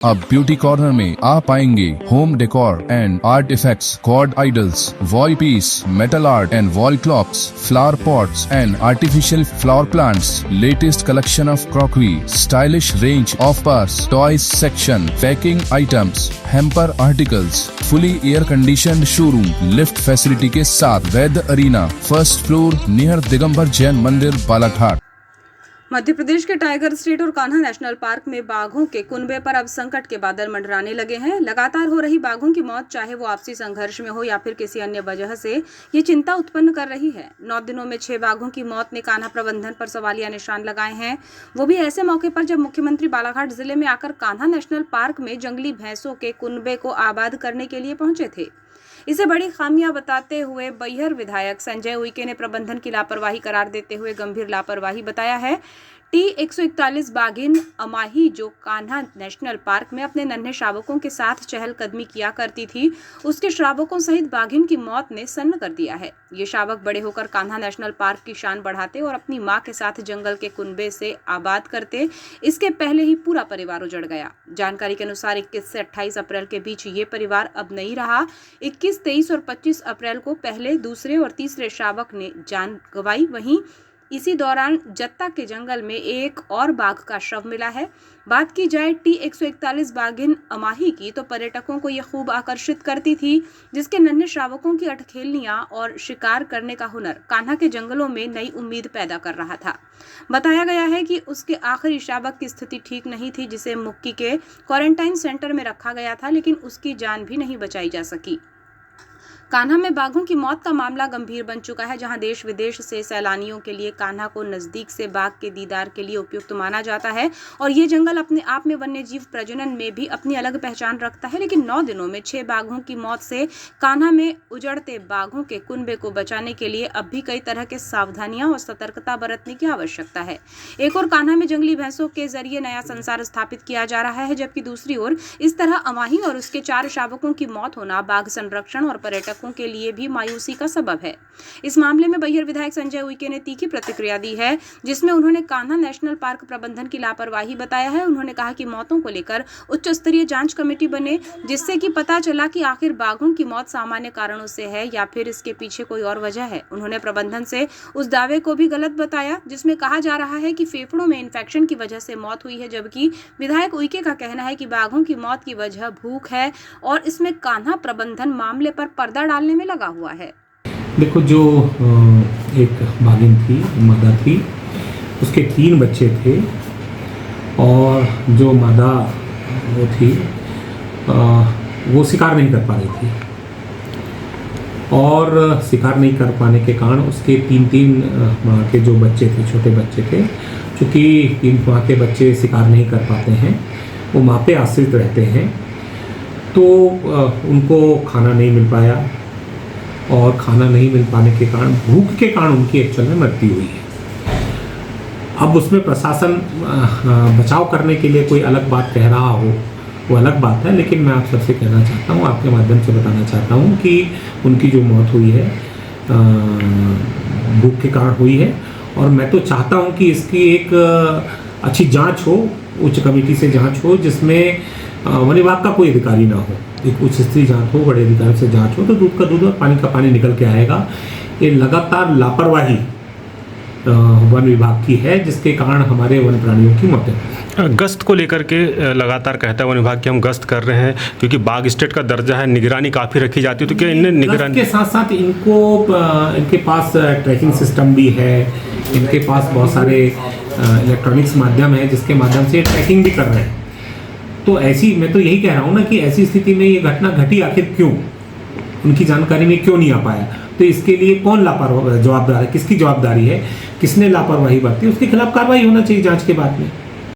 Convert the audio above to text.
अब beauty corner में आप पाएंगे home decor and art effects, cord idols, wall piece, metal art and wall clocks, flower pots and artificial flower plants, latest collection of crockery, stylish range of purse, toys section, packing items, hamper articles, fully air conditioned showroom, lift facility के साथ Vaidya arena, first floor near Digambar Jain मंदिर, बालाघाट। मध्य प्रदेश के tiger state और Kanha national park में बाघों के कुनबे पर अब संकट के बादल मंडराने लगे हैं। लगातार हो रही बाघों की मौत, चाहे वो आपसी संघर्ष में हो या फिर किसी अन्य वजह से, ये चिंता उत्पन्न कर रही है। 9 दिनों में 6 बाघों की मौत ने कान्हा प्रबंधन पर सवालिया निशान लगाए हैं, वो भी ऐसे मौके पर जब मुख्यमंत्री बालाघाट जिले में आकर कान्हा नेशनल पार्क में जंगली भैंसों के कुनबे को आबाद करने के लिए पहुंचे थे। इसे बड़ी खामियां बताते हुए बैहर विधायक संजय उइके ने प्रबंधन की लापरवाही करार देते हुए गंभीर लापरवाही बताया है। T141 बाघिन अमाही, जो कान्हा नेशनल पार्क में अपने नन्हे शावकों के साथ चहलकदमी किया करती थी, उसके शावकों सहित बाघिन की मौत ने सन्न कर दिया है। ये शावक बड़े होकर कान्हा नेशनल पार्क की शान बढ़ाते और अपनी मां के साथ जंगल के कुनबे से आबाद करते, इसके पहले ही पूरा परिवार उजड़ गया। जानकारी के अनुसार 21 से 28 अप्रैल के बीच ये परिवार अब नहीं रहा। 21, 23 और 25 अप्रैल को पहले, दूसरे और तीसरे शावक ने जान गंवाई। वहीं इसी दौरान जत्ता के जंगल में एक और बाघ का शव मिला है। बात की जाए T141 बाघिन अमाही की, तो पर्यटकों को ये खूब आकर्षित करती थी, जिसके नन्हे शावकों की अटखेलनियां और शिकार करने का हुनर कान्हा के जंगलों में नई उम्मीद पैदा कर रहा था। बताया गया है कि उसके आखिरी शावक की स्थिति ठीक नहीं थी, जिसे मुक्की के क्वारंटाइन सेंटर में रखा गया था, लेकिन उसकी जान भी नहीं बचाई जा सकी। कान्हा में बाघों की मौत का मामला गंभीर बन चुका है, जहां देश विदेश से सैलानियों के लिए कान्हा को नजदीक से बाघ के दीदार के लिए उपयुक्त माना जाता है और ये जंगल अपने आप में वन्यजीव प्रजनन में भी अपनी अलग पहचान रखता है। लेकिन 9 दिनों में 6 बाघों की मौत से कान्हा में उजड़ते बाघों के कुनबे को बचाने के लिए अब भी कई तरह के सावधानियां और सतर्कता बरतने की आवश्यकता है। एक और कान्हा में जंगली भैंसों के जरिए नया संसार स्थापित किया जा रहा है, जबकि दूसरी ओर इस तरह अमाही और उसके 4 शावकों की मौत होना बाघ संरक्षण और पर्यटक के लिए भी मायूसी का सबब है। इस मामले में बैहर विधायक संजय उइके ने तीखी प्रतिक्रिया दी है, जिसमें उन्होंने कान्हा नेशनल पार्क प्रबंधन की लापरवाही बताया है। उन्होंने कहा कि मौतों को लेकर उच्च स्तरीय जांच कमेटी बने, जिससे कि पता चला कि आखिर बाघों की मौत सामान्य कारणों से है या फिर इसके पीछे कोई और वजह है। उन्होंने प्रबंधन से उस दावे को भी गलत बताया जिसमें कहा जा रहा है कि फेफड़ों में इन्फेक्शन की वजह से मौत हुई है, जबकि विधायक उइके का कहना है कि बाघों की मौत की वजह भूख है और इसमें कान्हा प्रबंधन मामले पर पर्दा डालने में लगा हुआ है। देखो, जो एक बाघिन थी, मादा थी, उसके 3 बच्चे थे और जो मादा वो थी वो शिकार नहीं कर पा रही थी और शिकार नहीं कर पाने के कारण उसके 3 माह के जो बच्चे थे, छोटे बच्चे थे, चूँकि 3 माह के बच्चे शिकार नहीं कर पाते हैं, वो माँ पे आश्रित रहते हैं, तो उनको खाना नहीं मिल पाया और खाना नहीं मिल पाने के कारण, भूख के कारण उनकी एक्चुअल में मृत्यु हुई है। अब उसमें प्रशासन बचाव करने के लिए कोई अलग बात कह रहा हो, वो अलग बात है, लेकिन मैं आप सबसे कहना चाहता हूँ, आपके माध्यम से बताना चाहता हूँ कि उनकी जो मौत हुई है भूख के कारण हुई है और मैं तो चाहता हूँ कि इसकी एक अच्छी जाँच हो, उच्च कमेटी से जाँच हो, जिसमें वन विभाग का कोई अधिकारी ना हो, एक उच्च स्तरीय जांच हो, बड़े अधिकारी से जांच हो, तो दूध का दूध और पानी का पानी निकल के आएगा। ये लगातार लापरवाही वन विभाग की है, जिसके कारण हमारे वन प्राणियों की मौतें हैं। गश्त को लेकर के लगातार कहता है वन विभाग कि हम गश्त कर रहे हैं, क्योंकि बाघ स्टेट का दर्जा है, निगरानी काफ़ी रखी जाती है, तो क्या इन्हें निगरानी के साथ साथ इनके पास ट्रैकिंग सिस्टम भी है, इनके पास बहुत सारे इलेक्ट्रॉनिक्स माध्यम है जिसके माध्यम से ट्रैकिंग भी कर रहे हैं। तो ऐसी, मैं तो यही कह रहा हूँ ना कि ऐसी स्थिति में ये घटना घटी आखिर क्यों, उनकी जानकारी में क्यों नहीं आ पाया, तो इसके लिए कौन जवाबदार है, किसकी जवाबदारी है, किसने लापरवाही बरती, उसके खिलाफ कार्रवाई होना चाहिए जांच के बाद में।